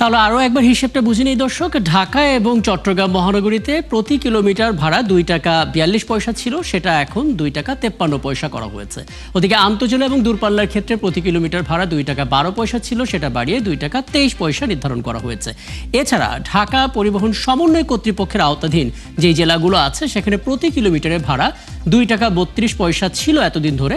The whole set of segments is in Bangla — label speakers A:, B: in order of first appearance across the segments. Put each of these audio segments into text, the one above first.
A: তাহলে আরও একবার হিসেবটা বুঝে নেই দর্শক। ঢাকা এবং চট্টগ্রাম মহানগরীতে প্রতি কিলোমিটার ভাড়া 2 টাকা 42 পয়সা ছিল, সেটা এখন 2 টাকা 53 পয়সা করা হয়েছে। ওদিকে আন্তঃজেলা এবং দূরপাল্লার ক্ষেত্রে প্রতি কিলোমিটার ভাড়া 2 টাকা 12 পয়সা ছিল, সেটা বাড়িয়ে 2 টাকা 23 পয়সা নির্ধারণ করা হয়েছে। এছাড়া ঢাকা পরিবহন সমন্বয় কর্তৃপক্ষের আওতাধীন যে জেলাগুলো আছে সেখানে প্রতি কিলোমিটারের ভাড়া 2 টাকা 32 পয়সা ছিল এতদিন ধরে,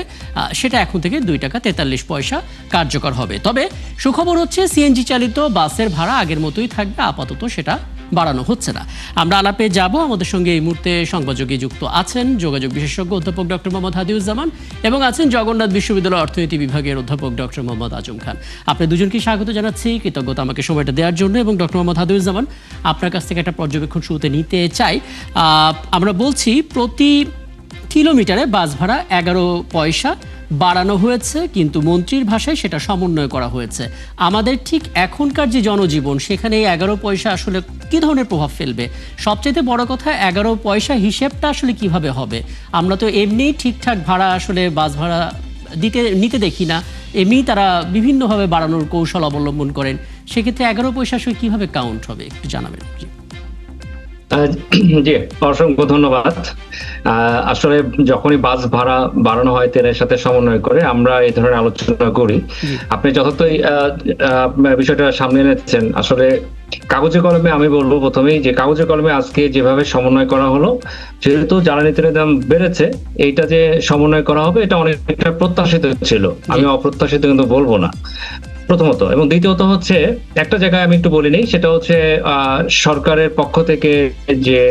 A: সেটা এখন থেকে 2 টাকা 43 পয়সা কার্যকর হবে। তবে সুখবর হচ্ছে সিএনজি চালিত বাসের ভাড়া আগের মতোই থাকবে, আপাতত সেটা বাড়ানো হচ্ছে না। আমরা আলাপে যাব। আমাদের সঙ্গে এই মুহূর্তে সংবাদযোগে যুক্ত আছেন যোগাযোগ বিশেষজ্ঞ অধ্যাপক ডক্টর মোহাম্মদ হাদিউজ্জামান এবং আছেন জগন্নাথ বিশ্ববিদ্যালয় অর্থনীতি বিভাগের অধ্যাপক ডক্টর মোহাম্মদ আজম খান। আপনাদের দুজনকে স্বাগত জানাচ্ছি, কৃতজ্ঞতা আমাকে সময়টা দেওয়ার জন্য। এবং ডক্টর মোহাম্মদ হাদিউজ্জামান, আপনার কাছ থেকে একটা পর্যবেক্ষণ শুরুতে নিতে চাই। আমরা বলছি প্রতি কিলোমিটারে বাস ভাড়া 11 পয়সা বাড়ানো হয়েছে, কিন্তু মন্ত্রীর ভাষায় সেটা সমন্বয় করা হয়েছে। আমাদের ঠিক এখনকার যে জনজীবন, সেখানে এই 11 পয়সা আসলে কী ধরনের প্রভাব ফেলবে? সবচেয়ে বড় কথা, 11 পয়সা হিসেবটা আসলে কিভাবে হবে? আমরা তো এমনিই ঠিকঠাক ভাড়া আসলে বাস ভাড়া নিতে দেখি না, এমনি তারা বিভিন্নভাবে বাড়ানোর কৌশল অবলম্বন করেন। সেক্ষেত্রে 11 পয়সা আসলে কিভাবে কাউন্ট হবে একটু জানাবেন।
B: জি, অসংখ্য ধন্যবাদ। আসলে যখনই বাস ভাড়া বাড়ানো হয় ট্রেনের সাথে সমন্বয় করে আমরা এই ধরনের আলোচনা করি। আপনি যথার্থই বিষয়টা সামনে এনেছেন। আসলে কাগজে কলমে আমি বলবো প্রথমেই যে কাগজে কলমে আজকে যেভাবে সমন্বয় করা হলো, যেহেতু জ্বালানি তেলের দাম বেড়েছে, এইটা যে সমন্বয় করা হবে এটা অনেকটা প্রত্যাশিত ছিল, আমি অপ্রত্যাশিত কিন্তু বলবো না প্রথমত। এবং দ্বিতীয়ত হচ্ছে একটা জায়গায় আমি একটু বলি নেই, সেটা হচ্ছে সরকারের পক্ষ থেকে যে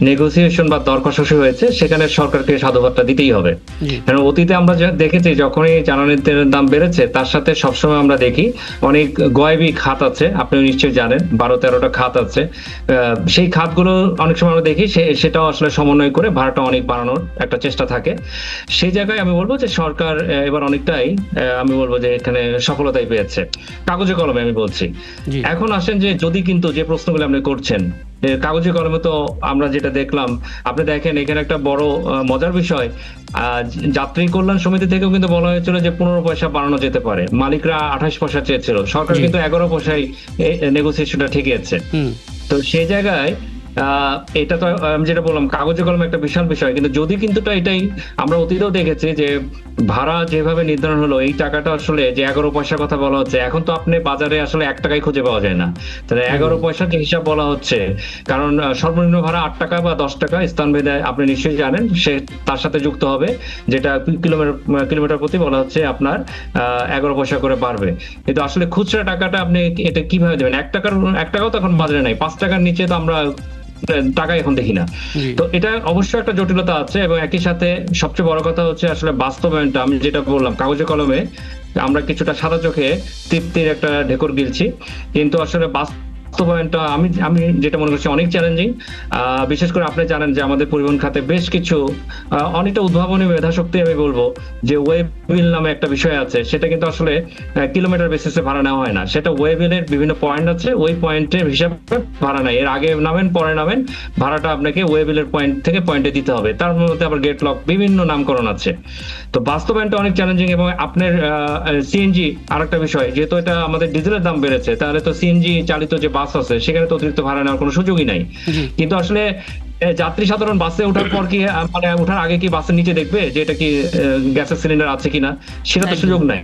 B: নেগোসিয়েশন বা দর কষাকষি হয়েছে, সেখানে সরকারকে সাধুবাদটা দিতেই হবে। কারণ অতীতে আমরা দেখেছি যখনই জ্বালানি তেলের দাম বেড়েছে, তার সাথে সবসময় আমরা দেখি অনেক গয়েবী খাত আছে, আপনি নিশ্চয়ই জানেন 12-13টা খাত আছে। সেই খাতগুলো অনেক সময় আমরা দেখি সেটাও আসলে সমন্বয় করে ভাড়াটা অনেক বাড়ানোর একটা চেষ্টা থাকে। সেই জায়গায় আমি বলবো যে সরকার এবার অনেকটাই আমি বলবো যে এখানে সফলতাই পেয়েছে, কাগজে কলমে আমি বলছি। এখন আসেন যে যদি কিন্তু যে প্রশ্নগুলো আপনি করছেন, কাগজে কলমে তো আমরা যেটা দেখলাম, আপনি দেখেন এখানে একটা বড় মজার বিষয়, যাত্রী কল্যাণ সমিতি থেকেও কিন্তু বলা হয়েছিল যে 15 পয়সা বাড়ানো যেতে পারে। মালিকরা 28 পয়সা চেয়েছিল, সরকার কিন্তু 11 পয়সায় নেগোসিয়েশনটা ঠেকিয়েছে। তো সেই জায়গায় এটা তো আমি যেটা বললাম কাগজে কলমে একটা বিশাল বিষয়, কিন্তু যদি কিন্তু এটাই আমরা অতীতেও দেখেছি যে ভাড়া যেভাবে নির্ধারণ হলো, এই টাকাটা আসলে যে 11 পয়সার কথা বলা হচ্ছে, এখন তো আপনি বাজারে আসলে 1 টাকাই খুঁজে পাওয়া যায় না। তাহলে 11 পয়সার যে হিসাব বলা হচ্ছে, কারণ সর্বনিম্ন ভাড়া 8 টাকা বা 10 টাকা স্থানভেদে আপনি নিশ্চয়ই জানেন, সে তার সাথে যুক্ত হবে যেটা কিলোমিটার প্রতি বলা হচ্ছে আপনার 11 পয়সা করে বাড়বে। কিন্তু আসলে খুচরা টাকাটা আপনি এটা কিভাবে দেবেন? 1 টাকাও তো এখন বাজারে নাই, 5 টাকার নিচে তো আমরা টাকা এখন দেখি না। তো এটা অবশ্যই একটা জটিলতা আছে। এবং একই সাথে সবচেয়ে বড় কথা হচ্ছে আসলে বাস্তবায়নটা, আমি যেটা বললাম কাগজে কলমে আমরা কিছুটা সাদা চোখে তৃপ্তির একটা ঢেকুর গিলছি, কিন্তু আসলে বাস্তবায়নটা আমি যেটা মনে করছি অনেক চ্যালেঞ্জিং। বিশেষ করে আপনি জানেন যে আমাদের পরিবহন খাতে বেশ কিছু অনেকটা উদ্ভাবনী মেধাশক্তি আমি বলবো, যে ওয়ে বিল নামে একটা বিষয় আছে, সেটা কিন্তু আসলে কিলোমিটার বেসিসে ভাড়া নেওয়া হয় না। সেটা ওয়ে বিলের বিভিন্ন পয়েন্ট আছে, ওই পয়েন্টের হিসাবে ভাড়া নেয়, এর আগে নামেন পরে নামেন, ভাড়াটা আপনাকে ওয়ে বিলের পয়েন্ট থেকে পয়েন্টে দিতে হবে। তার মধ্যে আবার গেট লক বিভিন্ন নামকরণ আছে। তো বাস্তবায়নটা অনেক চ্যালেঞ্জিং। এবং আপনার সিএনজি আরেকটা বিষয়, যেহেতু এটা আমাদের ডিজেলের দাম বেড়েছে, তাহলে তো সিএনজি চালিত যে বাস আছে সেখানে তো অতিরিক্ত ভাড়া নেওয়ার কোনো সুযোগই নাই। কিন্তু আসলে যাত্রী সাধারণ বাসে ওঠার পর কি মানে ওঠার আগে কি বাসের নিচে দেখবে যে এটা কি গ্যাসের সিলিন্ডার আছে কিনা? সেটা তো সুযোগ নাই।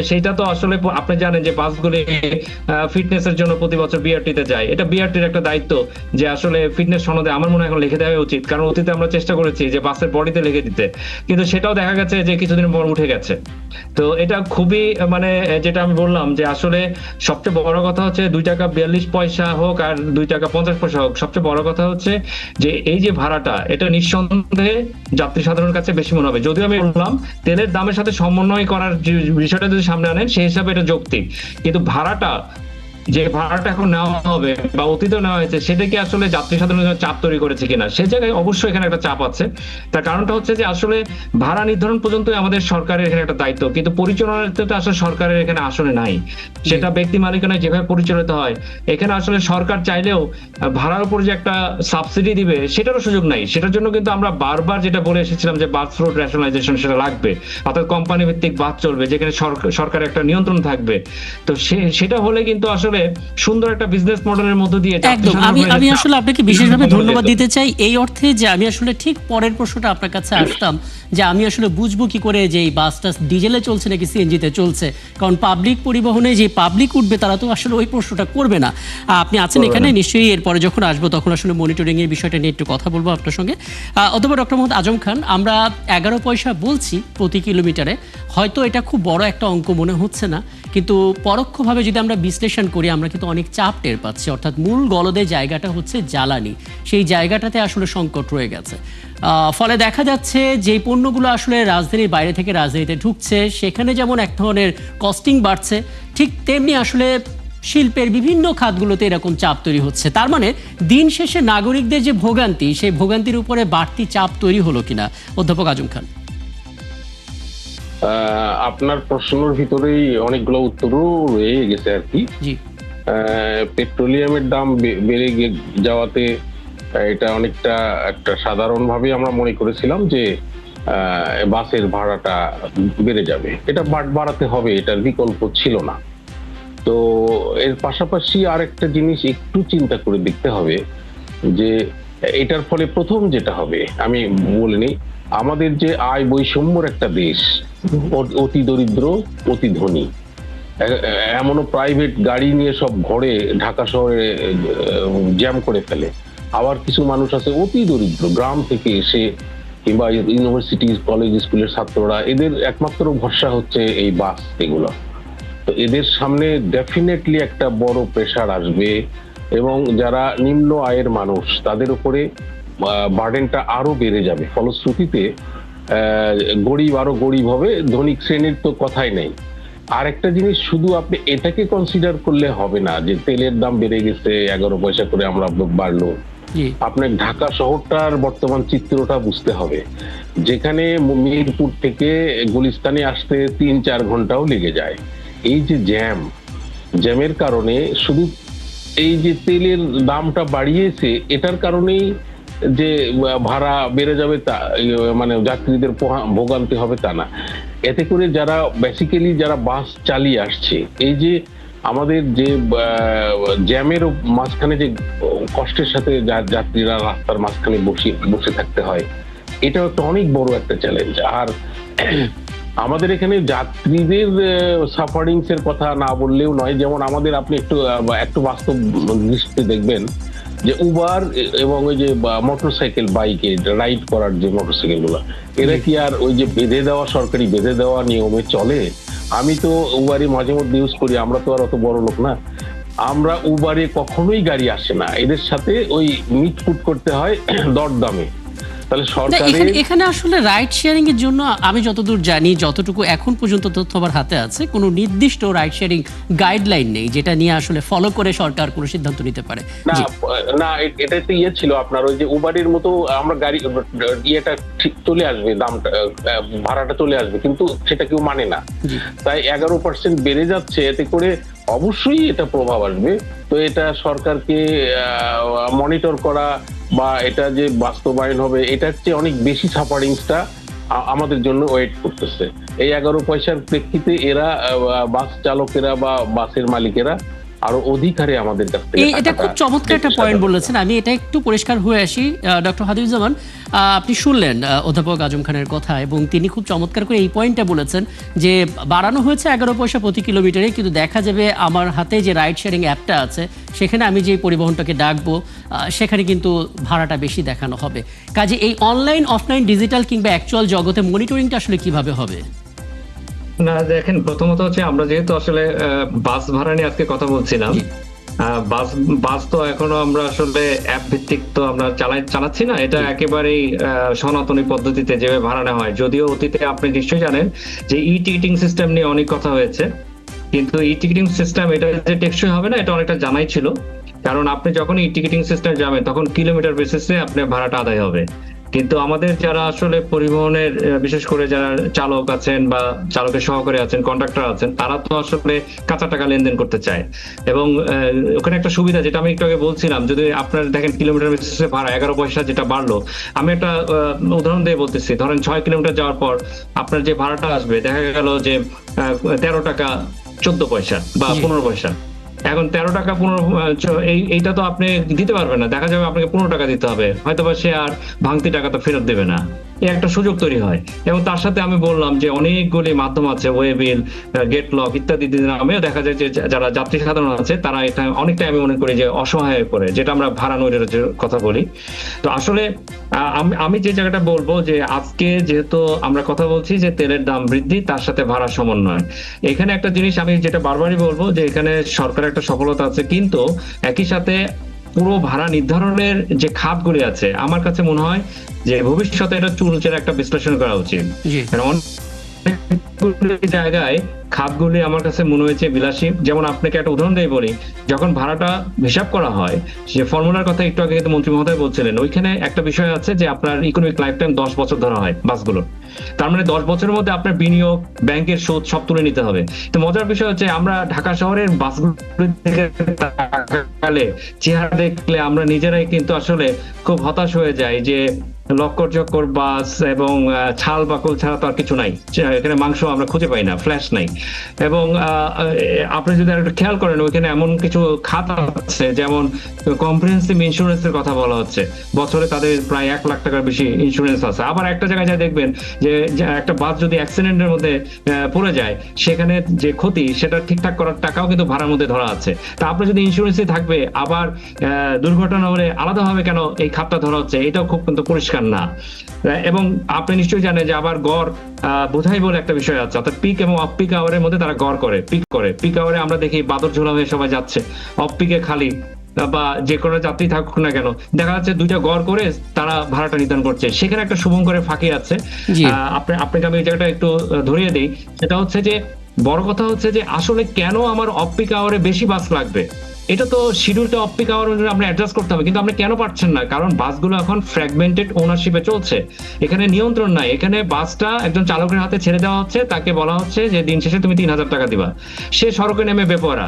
B: সেইটা তো আসলে আপনি জানেন যে বাসগুলি ফিটনেস এর জন্য প্রতি বছর বিআরটি তে যায়। এটা বিআরটির একটা দায়িত্ব যে আসলে ফিটনেস সনদে আমার মনে হয় এখন লিখে দেওয়া উচিত, কারণ অতীতে আমরা চেষ্টা করেছি যে বাসের বডিতে লিখে দিতে, কিন্তু সেটাও দেখা গেছে যে কিছুদিন পর উঠে গেছে। তো এটা খুবই মানে যেটা আমি বললাম যে আসলে সবচেয়ে বড় কথা হচ্ছে 2 টাকা 42 পয়সা হোক আর 2 টাকা 50 পয়সা হোক, সবচেয়ে বড় কথা হচ্ছে যে এই যে ভাড়াটা, এটা নিঃসন্দেহে যাত্রী সাধারণের কাছে বেশি মনে হবে। যদিও আমি বললাম তেলের দামের সাথে সমন্বয় করার যে বিষয়টা যদি সামনে আনেন সেই হিসাবে এটা যৌক্তিক, কিন্তু ভাড়াটা যে ভাড়াটা এখন নেওয়া হবে বা অতীতে নেওয়া হয়েছে সেটা কি আসলে যাত্রী সাধারণের জন্য চাপ তৈরি করেছে কিনা, সে জায়গায় অবশ্যই এখানে একটা চাপ আছে। তার কারণটা হচ্ছে যে আসলে ভাড়া নির্ধারণ পর্যন্তই আমাদের সরকারের এখানে একটা দায়িত্ব, কিন্তু পরিচালনাটা আসলে সরকারের এখানে আসলে নাই। সেটা ব্যক্তি মালিকানায় যেভাবে পরিচালিত হয়, এখানে আসলে সরকার চাইলেও ভাড়ার উপর যে একটা সাবসিডি দিবে সেটারও সুযোগ নাই। সেটার জন্য কিন্তু আমরা বারবার যেটা বলে এসেছিলাম যে বাস রুট রেশনালাইজেশন সেটা লাগবে, অর্থাৎ কোম্পানি ভিত্তিক বাস চলবে যেখানে সরকারের একটা নিয়ন্ত্রণ থাকবে। তো সেটা হলে কিন্তু আসলে সুন্দর একটা বিজনেস মডেলের মধ্য দিয়ে
A: একদম। আমি আসলে আপনাকে বিশেষভাবে ধন্যবাদ দিতে চাই এই অর্থে যে আমি আসলে ঠিক পরের প্রশ্নটা আপনার কাছে আসতাম, যে আমি আসলে বুঝবো কি করে যে এই বাসটা ডিজেলে চলছে নাকি সিএনজিতে চলছে, কারণ পাবলিক পরিবহনে যে পাবলিক উঠবে তারা তো আসলে ওই প্রশ্নটা করবে না। আপনি আছেন এখানে, নিশ্চয়ই এরপরে যখন আসবো তখন আসলে মনিটরিং এর বিষয়টা নিয়ে একটু কথা বলবো আপনার সঙ্গে। অথবা ডক্টর মোহাম্মদ আজম খান, আমরা 11 পয়সা বলছি প্রতি কিলোমিটারে, হয়তো এটা খুব বড় একটা অঙ্ক মনে হচ্ছে না, কিন্তু পরোক্ষভাবে যদি আমরা বিশ্লেষণ করি আমরা কিন্তু অনেক চাপ টের পাচ্ছি। অর্থাৎ মূল গলদের জায়গাটা হচ্ছে জ্বালানি, সেই জায়গাটাতে আসলে সংকট রয়ে গেছে। ফলে দেখা যাচ্ছে যে পণ্যগুলো আসলে রাজধানীর বাইরে থেকে রাজধানীতে ঢুকছে সেখানে যেমন এক ধরনের কস্টিং বাড়ছে, ঠিক তেমনি আসলে শিল্পের বিভিন্ন খাতগুলোতে এরকম চাপ তৈরি হচ্ছে। তার মানে দিন শেষে নাগরিকদের যে ভোগান্তি, সেই ভোগান্তির উপরে বাড়তি চাপ তৈরি হলো কিনা, অধ্যাপক আজম খান?
C: আপনার প্রশ্নের ভিতরেই অনেকগুলো উত্তরও রয়ে গেছে আর কি।
A: জি,
C: পেট্রোলিয়ামের দাম বেড়ে যাওয়াতে এটা অনেকটা একটা সাধারণভাবে আমরা মনে করেছিলাম যে বাসের ভাড়াটা বেড়ে যাবে, এটা বাড়াতে হবে, এটার বিকল্প ছিল না। তো এর পাশাপাশি আরেকটা জিনিস একটু চিন্তা করে দেখতে হবে যে এটার ফলে প্রথম যেটা হবে, আমি বলিনি, আমাদের যে আয় বৈষম্যর একটা দেশ, অতি দরিদ্র অতি ধনী, এমনও প্রাইভেট গাড়ি নিয়ে সব ঘরে ঢাকা শহরে জ্যাম করে ফেলে। আবার কিছু মানুষ আছে অতি দরিদ্র, গ্রাম থেকে এসে কিংবা ইউনিভার্সিটি কলেজ স্কুলের ছাত্ররা, এদের একমাত্র ভরসা হচ্ছে এই বাস এগুলো। তো এদের সামনে ডেফিনেটলি একটা বড় প্রেসার আসবে এবং যারা নিম্ন আয়ের মানুষ তাদের উপরে বার্ডেনটা আরো বেড়ে যাবে। ফলশ্রুতিতে গরিব আরো গরিব হবে, ধনিক শ্রেণীর তো কথাই নেই। আর একটা জিনিস শুধু আপনি এটাকে কনসিডার করলে হবে না যে তেলের দাম বেড়ে গেছে 11 পয়সা করে আমরা বাড়লো। আপনার ঢাকা শহরটার বর্তমান চিত্রটা বুঝতে হবে, যেখানে মিরপুর থেকে গুলিস্তানে আসতে 3-4 ঘন্টাও লেগে যায়। এই যে জ্যামের কারণে শুধু এই যে তেলের দামটা বাড়িয়েছে এটার কারণেই যে ভাড়া বেড়ে যাবে তা মানে যাত্রীদের ভোগান্তি হবে তা না। এতে করে যারা বেসিক্যালি যারা বাস চালিয়ে আসছে, এই যে আমাদের যে জ্যামের মাঝখানে যে কষ্টের সাথে যাত্রীরা রাস্তার মাঝখানে বসে থাকতে হয়, এটাও একটা অনেক বড় একটা চ্যালেঞ্জ। আর আমাদের এখানে যাত্রীদের সাফারিংস এর কথা না বললেও নয়। যেমন আমাদের আপনি একটু বাস্তব দৃষ্টিতে দেখবেন যে উবার এবং ওই যে মোটরসাইকেল বাইকে রাইড করার যে মোটরসাইকেল গুলো, এরা কি আর ওই যে সরকারি বেঁধে দেওয়া নিয়মে চলে? আমি তো উবারে মাঝে মধ্যে ইউজ করি, আমরা তো আর অত বড় লোক না। আমরা উবারে কখনোই গাড়ি আসে না, এদের সাথে ওই মিটফুট করতে হয় দরদামে। তাহলে
A: এখানে আসলে রাইড শেয়ারিং এর জন্য আমি যতদূর জানি, যতটুকু এখন পর্যন্ত তথ্য আমার হাতে আছে, কোনো নির্দিষ্ট রাইড শেয়ারিং গাইডলাইন নেই যেটা নিয়ে আসলে ফলো করে সরকার কোনো সিদ্ধান্ত নিতে পারে।
C: না এটা তো ছিল আপনার ওই যে উবারের মতো আমরা গাড়ি ইয়েটা ঠিক চলে আসবে, দামটা ভাড়াটা চলে আসবে, কিন্তু সেটা কেউ মানে না। তাই 11% বেড়ে যাচ্ছে, এতে করে অবশ্যই এটা প্রভাব আসবে। তো এটা সরকারকে মনিটর করা বা এটা যে বাস্তবায়ন হবে, এটার চেয়ে অনেক বেশি সাফারিংসটা আমাদের জন্য ওয়েট করতেছে। এই 11 পয়সার প্রেক্ষিতে এরা বাস চালকেরা বা বাসের মালিকেরা আরো অধিকারে আমাদের কাছ থেকে।
A: এটা খুব চমৎকার একটা পয়েন্ট বলেছেন, আমি এটা একটু পরিষ্কার হয়ে আসি। ডক্টর হাদিউজ্জামান, আপনি শুনলেন অধ্যাপক আজম খানের কথা এবং তিনি খুব চমৎকার করে এই পয়েন্টটা বলেছেন যে বাড়ানো হয়েছে 11 পয়সা প্রতি কিলোমিটারে, কিন্তু দেখা যাবে আমার হাতে যে রাইড শেয়ারিং অ্যাপটা আছে সেখানে আমি যে পরিবহনটাকে ডাকবো সেখানে কিন্তু ভাড়াটা বেশি দেখানো হবে। কাজে এই অনলাইন অফলাইন ডিজিটাল কিংবা অ্যাকচুয়াল জগতে মনিটরিংটা আসলে কিভাবে হবে?
B: না দেখেন, প্রথমত হচ্ছে আমরা যেহেতু আসলে বাস ভাড়া নিয়ে আজকে কথা বলছিলাম, বাস তো এখনো আমরা আসলে অ্যাপ ভিত্তিক তো আমরা চালাচ্ছি না, এটা একেবারেই সনাতনী পদ্ধতিতে যেভাবে ভাড়া নেওয়া হয়। যদিও অতীতে আপনি নিশ্চয়ই জানেন যে ই টিকিটিং সিস্টেম নিয়ে অনেক কথা হয়েছে, কিন্তু ই টিকিটিং সিস্টেম এটা যে টেকসই হবে না এটা অনেকটা জানাই ছিল, কারণ আপনি যখন ই টিকিটিং সিস্টেম যাবেন তখন কিলোমিটার বেসিসে আপনার ভাড়াটা আদায় হবে। কিন্তু আমাদের যারা আসলে পরিবহনের বিশেষ করে যারা চালক আছেন বা চালকের সহকারী আছেন, কন্ডাক্টর আছেন, তারা তো আসলে কাঁচা টাকা লেনদেন করতে চায়। এবং ওখানে একটা সুবিধা যেটা আমি একটু আগে বলছিলাম, যদি আপনার দেখেন কিলোমিটার বেসিসে ভাড়া 11 পয়সা যেটা বাড়লো, আমি একটা উদাহরণ দিয়ে বলতেছি, ধরেন 6 কিলোমিটার যাওয়ার পর আপনার যে ভাড়াটা আসবে দেখা গেল যে 13 টাকা 14 পয়সা বা 15 পয়সা। এখন 13 টাকা 15 এইটা তো আপনি দিতে পারবেন না, দেখা যাবে আপনাকে 15 টাকা দিতে হবে, হয়তো বা সে আর ভাঙতি টাকা তো ফেরত দেবে না। এই একটা সুযোগ তৈরি হয়। এবং তার সাথে আমি বললাম যে অনেকগুলি মাধ্যম আছে, ওয়েবিল, গেট লক ইত্যাদি নামেও দেখা যায় যে যারা যাত্রী সাধারণ আছে তারা এটা অনেকটা আমি মনে করি যে অসহায় হয়ে পড়ে, যেটা আমরা ভাড়া নৈরের কথা বলি। তো আসলে আমি যে জায়গাটা বলবো যে আজকে যেহেতু আমরা কথা বলছি যে তেলের দাম বৃদ্ধি তার সাথে ভাড়া সমন্বয়, এখানে একটা জিনিস আমি যেটা বারবারই বলবো যে এখানে সরকারের একটা সফলতা আছে, কিন্তু একই সাথে পুরো ভাড়া নির্ধারণের যে খাতগুলি আছে আমার কাছে মনে হয় যে ভবিষ্যতে এটা চুলচের একটা বিশ্লেষণ করা উচিত। অনেক জায়গায় খাতগুলি আমার কাছে মনে হয়েছে বিলাসী। যেমন আপনাকে একটা উদাহরণ দিয়ে বলি, যখন ভাড়াটা হিসাব করা হয়, যে ফর্মুলার কথা একটু আগে কিন্তু মন্ত্রী মহোদয় বলছিলেন, ওইখানে একটা বিষয় আছে যে আপনার ইকোনমিক লাইফ টাইম 10 বছর ধরা হয় বাসগুলো। তার মানে 10 বছরের মধ্যে আপনার বিনিয়োগ, ব্যাংকের সুদ সব তুলে নিতে হবে। তো মজার বিষয় হচ্ছে আমরা ঢাকা শহরের বাসগুলো থেকে তাকালে, চেহারা দেখলে আমরা নিজেরাই কিন্তু আসলে খুব হতাশ হয়ে যাই যে লক্কর চক্কর বাস এবং ছাল বাকল ছাড়া তো আর কিছু নাই, এখানে মাংস আমরা খুঁজে পাই না, ফ্ল্যাশ নাই। এবং আপনি যদি একটু খেয়াল করেন ওইখানে এমন কিছু খাত আছে, যেমন কম্প্রিহেন্সিভ ইন্স্যুরেন্সের কথা বলা হচ্ছে, বছরে তাদের প্রায় 1 লাখ টাকার বেশি ইন্স্যুরেন্স আছে। আবার একটা জায়গায় যা দেখবেন যে একটা বাস যদি অ্যাক্সিডেন্টের মধ্যে পড়ে যায়, সেখানে যে ক্ষতি সেটা ঠিকঠাক করার টাকাও কিন্তু ভাড়ার মধ্যে ধরা আছে। তা আপনি যদি ইন্স্যুরেন্সই থাকবে, আবার দুর্ঘটনা হলে আলাদাভাবে কেন এই খাতটা ধরা হচ্ছে, এটাও খুব কিন্তু পরিষ্কার না। এবং আপনি নিশ্চয়ই জানেন যে আবার গড় বোঝাই বলে একটা বিষয় আছে, অর্থাৎ পিক এবং অফ পিক আওয়ারের মধ্যে তারা গড় করে, পিক আওয়ারে আমরা দেখি বাদর ঝোলা হয়ে সবাই যাচ্ছে, অফ পিকে খালি বা যে কোনো যাত্রী থাকুক না কেন দেখা যাচ্ছে দুইটা গড় করে তারা ভাড়াটা নির্ধারণ করছে। সেখানে একটা শুভঙ্করের ফাঁকি আছে। আপনাকে আমি এই জায়গাটা একটু ধরিয়ে দিই, সেটা হচ্ছে যে বড় কথা হচ্ছে যে আসলে কেন আমার অফ পিক আওয়ারে বেশি বাস লাগবে, এটা তো শিডিউলটা অফ পিক আওয়ার অনুযায়ী আমরা অ্যাডজাস্ট করতে হবে, কিন্তু আপনি কেন পারছেন না? কারণ বাসগুলো এখন ফ্র্যাগমেন্টেড ওনারশিপে চলছে, এখানে নিয়ন্ত্রণ নাই। এখানে বাসটা একজন চালকের হাতে ছেড়ে দেওয়া হচ্ছে, তাকে বলা হচ্ছে যে দিন শেষে তুমি 3000 টাকা দিবা, সে সড়কে নেমে বেপরা।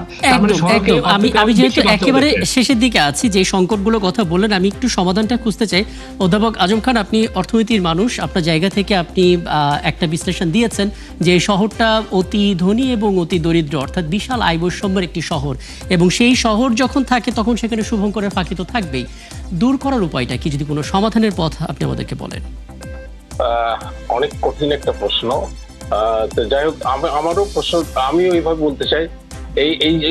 A: আমি যেহেতু একেবারে শেষের দিকে আছি, যে সংকটগুলো কথা বললেন আমি একটু সমাধানটা খুঁজতে চাই। অধ্যাপক আজম খান, আপনি অর্থনীতির মানুষ, আপনার জায়গা থেকে আপনি একটা বিশ্লেষণ দিয়েছেন যে শহরটা অতি ধনী এবং অতি দরিদ্র, অর্থাৎ বিশাল আয় বৈষম্যের একটি শহর, এবং সেই শহর যখন থাকে তখন সেখানে শুভঙ্করের ফাঁকি তো থাকবেই। দূর করার উপায়টা কি, যদি কোনো সমাধানের পথ আপনি আমাদেরকে বলেন?
C: অনেক কঠিন একটা প্রশ্ন। তো যাই হোক, আমারও প্রশ্ন, আমিও এইভাবে বলতে চাই,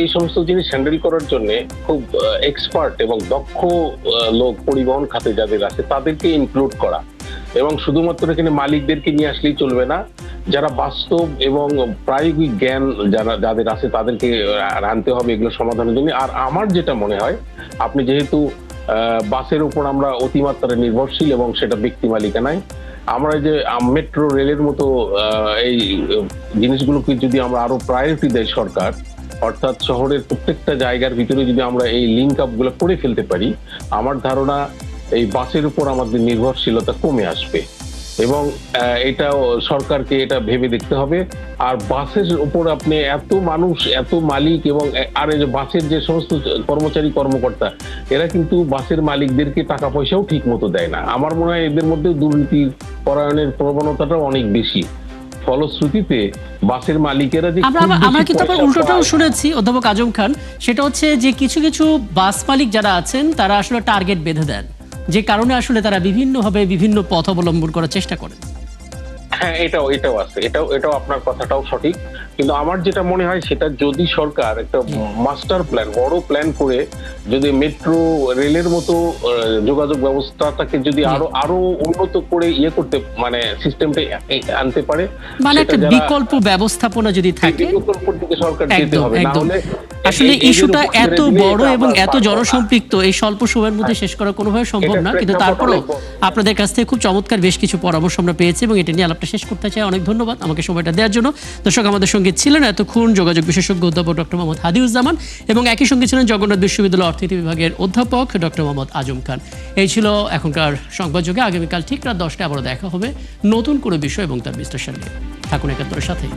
C: এই সমস্ত জিনিস হ্যান্ডেল করার জন্য খুব এক্সপার্ট এবং দক্ষ লোক পরিবহন খাতে যাদের আছে তাদেরকে ইনক্লুড করা, এবং শুধুমাত্র এখানে মালিকদেরকে নিয়ে আসলেই চলবে না, যারা বাস্তব এবং প্রায়োগিক জ্ঞান যাদের আছে তাদেরকে আনতে হবে এগুলো সমাধানের জন্য। আর আমার যেটা মনে হয়, আপনি যেহেতু বাসের উপর আমরা অতিমাত্রায় নির্ভরশীল এবং সেটা ব্যক্তি মালিকানায়, আমরা যে মেট্রো রেলের মতো এই জিনিসগুলোকে যদি আমরা আরো প্রায়োরিটি দেয় সরকার, অর্থাৎ শহরের প্রত্যেকটা জায়গার ভিতরে যদি আমরা এই লিঙ্ক আপ গুলো করে ফেলতে পারি, আমার ধারণা এই বাসের উপর আমাদের নির্ভরশীলতা কমে আসবে। এবং এটাও সরকারকে এটা ভেবে দেখতে হবে। আর বাসের উপর আপনি এত মানুষ, এত মালিক, এবং আর এই যে বাসের যে সমস্ত কর্মচারী কর্মকর্তা, এরা কিন্তু বাসের মালিকদেরকে টাকা পয়সাও ঠিক মতো দেয় না। আমার মনে হয় এদের মধ্যে দুর্নীতির পরায়ণের প্রবণতাটাও অনেক বেশি। ফলশ্রুতিতে বাসের মালিকেরা যে
A: আমরা কিন্তু আবার উল্টোটাও শুনেছি অধ্যাপক আজম খান, সেটা হচ্ছে যে কিছু কিছু বাস মালিক যারা আছেন তারা আসলে টার্গেট বেঁধে দেন, যে কারণে আসলে তারা বিভিন্নভাবে বিভিন্ন পথ অবলম্বন করার চেষ্টা করেন।
C: হ্যাঁ, এটাও আছে, এটাও আপনার কথাটাও সঠিক। কিন্তু আমার যেটা মনে হয়, সেটা যদি সরকার একটা মাস্টার প্ল্যান, বড় প্ল্যান করে যদি মেট্রো রেলের মতো যোগাযোগ ব্যবস্থাটাকে যদি আরো উন্নত করে করতে, মানে সিস্টেমটা আনতে পারে,
A: মানে একটা বিকল্প ব্যবস্থাপনা যদি থাকে,
C: বিকল্পের দিকে সরকার যেতে হবে। না হলে
A: আসলে
C: এদের
A: ইস্যুটা
C: উপর
A: এত
C: ছেড়ে দিলে
A: বড়
C: এটা
A: এবং
C: আবার
A: এত
C: বাড়বে।
A: জনসম্পৃক্ত, এই স্বল্প সময়ের মধ্যে শেষ করা কোনোভাবে সম্ভব
C: এটা
A: না, কিন্তু
C: প্রেক্ষাপট
A: তারপরেও
C: অনেক বড়।
A: আপনাদের কাছ থেকে খুব চমৎকার বেশ কিছু পরামর্শ আমরা পেয়েছি এবং এটা নিয়ে আলাপটা শেষ করতে চাই। অনেক ধন্যবাদ আমাকে সময়টা দেওয়ার জন্য। দর্শক, আমাদের সঙ্গে ছিলেন এতক্ষণ যোগাযোগ বিশেষজ্ঞ অধ্যাপক ডক্টর মোহাম্মদ হাদিউজ্জামান এবং একই সঙ্গে ছিলেন জগন্নাথ বিশ্ববিদ্যালয় অর্থনীতি বিভাগের অধ্যাপক ডক্টর মোহাম্মদ আজম খান। এই ছিল এখনকার সংবাদযোগে। আগামীকাল ঠিক রাত 10টায় আবারও দেখা হবে নতুন কোনো বিষয় এবং তার বিশ্লেষণ নিয়ে। থাকুন একাত্তরের সাথে।